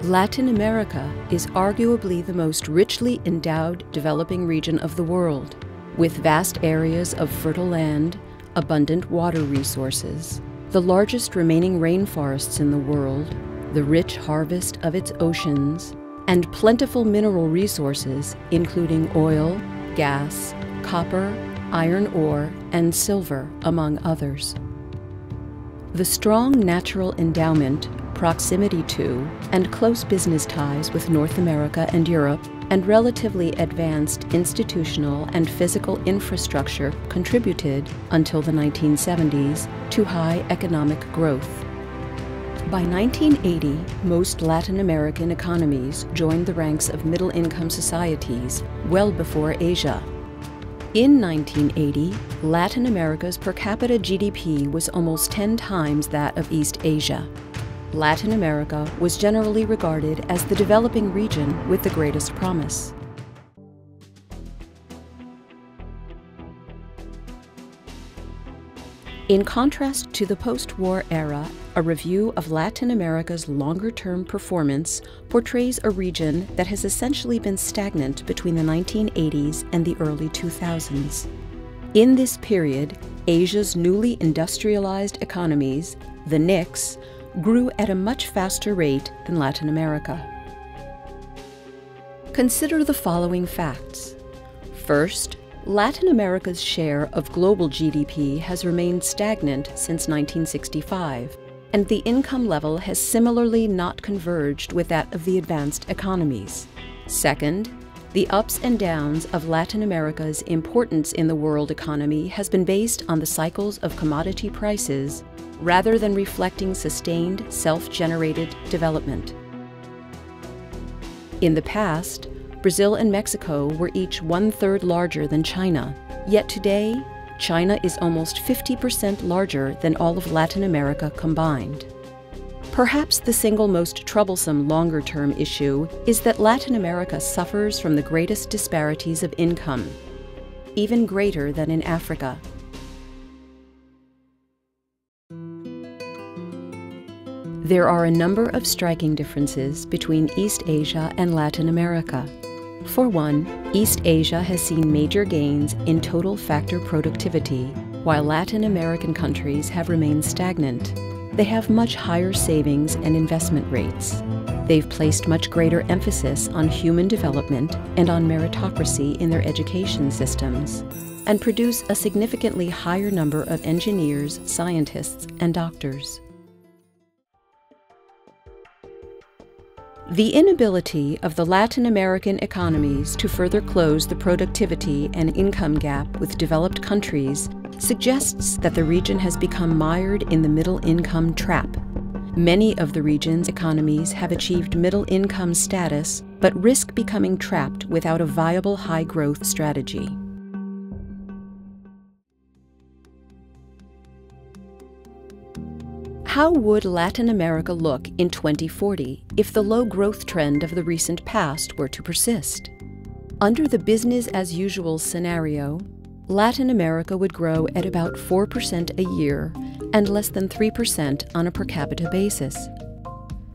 Latin America is arguably the most richly endowed developing region of the world, with vast areas of fertile land, abundant water resources, the largest remaining rainforests in the world, the rich harvest of its oceans, and plentiful mineral resources including oil, gas, copper, iron ore, and silver, among others. The strong natural endowment, proximity to, and close business ties with North America and Europe, and relatively advanced institutional and physical infrastructure contributed, until the 1970s, to high economic growth. By 1980, most Latin American economies joined the ranks of middle-income societies, well before Asia. In 1980, Latin America's per capita GDP was almost 10 times that of East Asia. Latin America was generally regarded as the developing region with the greatest promise. In contrast to the post-war era, a review of Latin America's longer-term performance portrays a region that has essentially been stagnant between the 1980s and the early 2000s. In this period, Asia's newly industrialized economies, the NICs, grew at a much faster rate than Latin America. Consider the following facts. First, Latin America's share of global GDP has remained stagnant since 1965, and the income level has similarly not converged with that of the advanced economies. Second, the ups and downs of Latin America's importance in the world economy has been based on the cycles of commodity prices rather than reflecting sustained, self-generated development. In the past, Brazil and Mexico were each 1/3 larger than China, yet today, China is almost 50% larger than all of Latin America combined. Perhaps the single most troublesome longer-term issue is that Latin America suffers from the greatest disparities of income, even greater than in Africa. There are a number of striking differences between East Asia and Latin America. For one, East Asia has seen major gains in total factor productivity, while Latin American countries have remained stagnant. They have much higher savings and investment rates. They've placed much greater emphasis on human development and on meritocracy in their education systems, and produce a significantly higher number of engineers, scientists, and doctors. The inability of the Latin American economies to further close the productivity and income gap with developed countries suggests that the region has become mired in the middle-income trap. Many of the region's economies have achieved middle-income status, but risk becoming trapped without a viable high-growth strategy. How would Latin America look in 2040 if the low growth trend of the recent past were to persist? Under the business-as-usual scenario, Latin America would grow at about 4% a year and less than 3% on a per capita basis.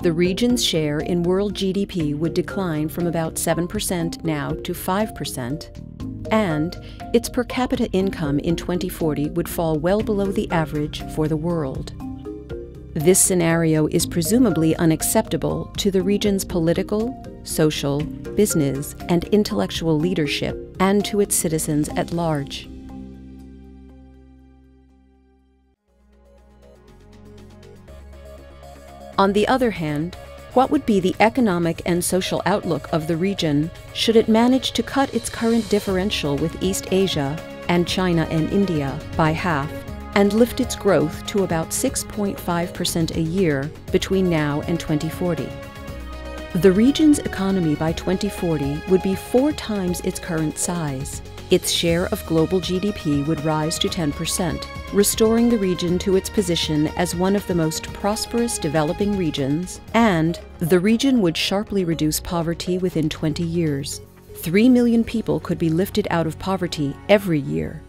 The region's share in world GDP would decline from about 7% now to 5%, and its per capita income in 2040 would fall well below the average for the world. This scenario is presumably unacceptable to the region's political, social, business, and intellectual leadership, and to its citizens at large. On the other hand, what would be the economic and social outlook of the region should it manage to cut its current differential with East Asia and China and India by half, and lift its growth to about 6.5% a year between now and 2040. The region's economy by 2040 would be 4 times its current size. Its share of global GDP would rise to 10%, restoring the region to its position as one of the most prosperous developing regions, and the region would sharply reduce poverty within 20 years. 3 million people could be lifted out of poverty every year.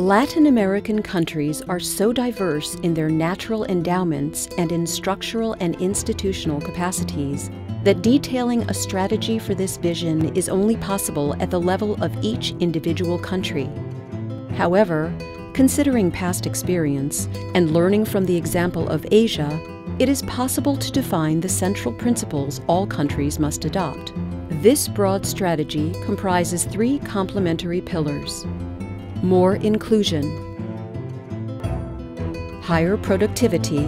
Latin American countries are so diverse in their natural endowments and in structural and institutional capacities that detailing a strategy for this vision is only possible at the level of each individual country. However, considering past experience and learning from the example of Asia, it is possible to define the central principles all countries must adopt. This broad strategy comprises three complementary pillars: more inclusion, higher productivity,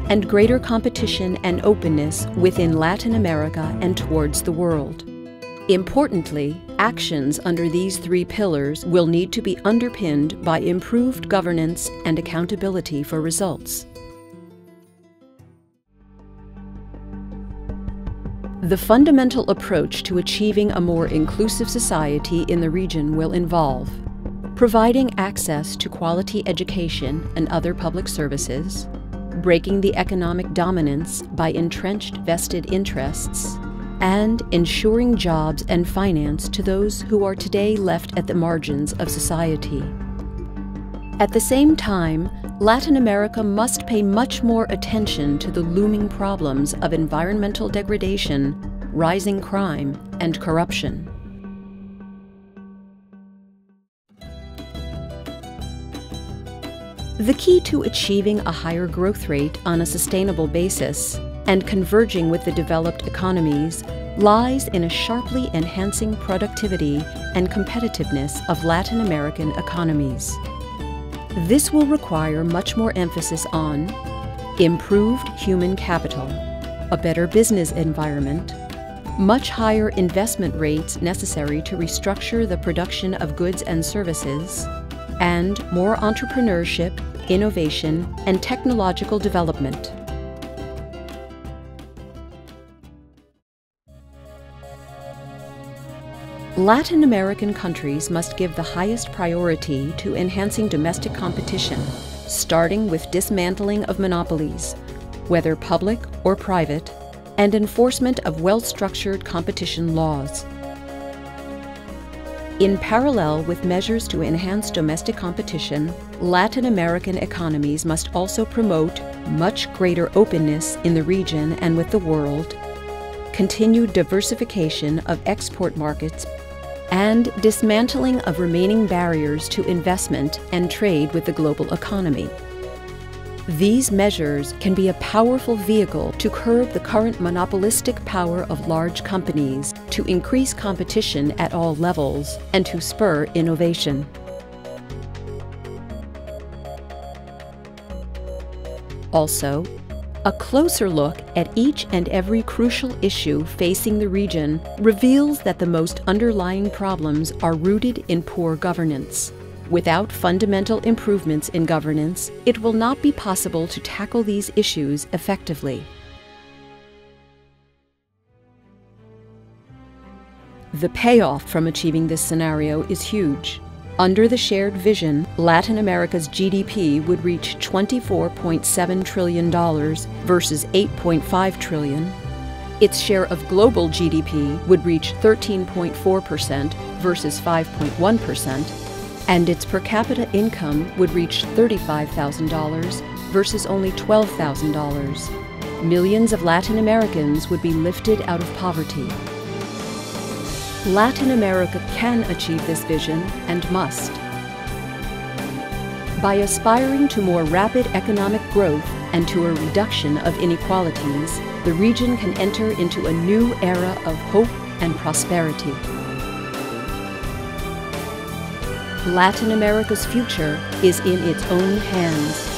and greater competition and openness within Latin America and towards the world. Importantly, actions under these three pillars will need to be underpinned by improved governance and accountability for results. The fundamental approach to achieving a more inclusive society in the region will involve providing access to quality education and other public services, breaking the economic dominance by entrenched vested interests, and ensuring jobs and finance to those who are today left at the margins of society. At the same time, Latin America must pay much more attention to the looming problems of environmental degradation, rising crime, and corruption. The key to achieving a higher growth rate on a sustainable basis and converging with the developed economies lies in a sharply enhancing productivity and competitiveness of Latin American economies. This will require much more emphasis on improved human capital, a better business environment, much higher investment rates necessary to restructure the production of goods and services, and more entrepreneurship, innovation, and technological development. Latin American countries must give the highest priority to enhancing domestic competition, starting with dismantling of monopolies, whether public or private, and enforcement of well-structured competition laws. In parallel with measures to enhance domestic competition, Latin American economies must also promote much greater openness in the region and with the world, continued diversification of export markets, and dismantling of remaining barriers to investment and trade with the global economy. These measures can be a powerful vehicle to curb the current monopolistic power of large companies, to increase competition at all levels, and to spur innovation. Also, a closer look at each and every crucial issue facing the region reveals that the most underlying problems are rooted in poor governance. Without fundamental improvements in governance, it will not be possible to tackle these issues effectively. The payoff from achieving this scenario is huge. Under the shared vision, Latin America's GDP would reach $24.7 trillion versus $8.5 trillion. Its share of global GDP would reach 13.4% versus 5.1%, and its per capita income would reach $35,000 versus only $12,000. Millions of Latin Americans would be lifted out of poverty. Latin America can achieve this vision and must. By aspiring to more rapid economic growth and to a reduction of inequalities, the region can enter into a new era of hope and prosperity. Latin America's future is in its own hands.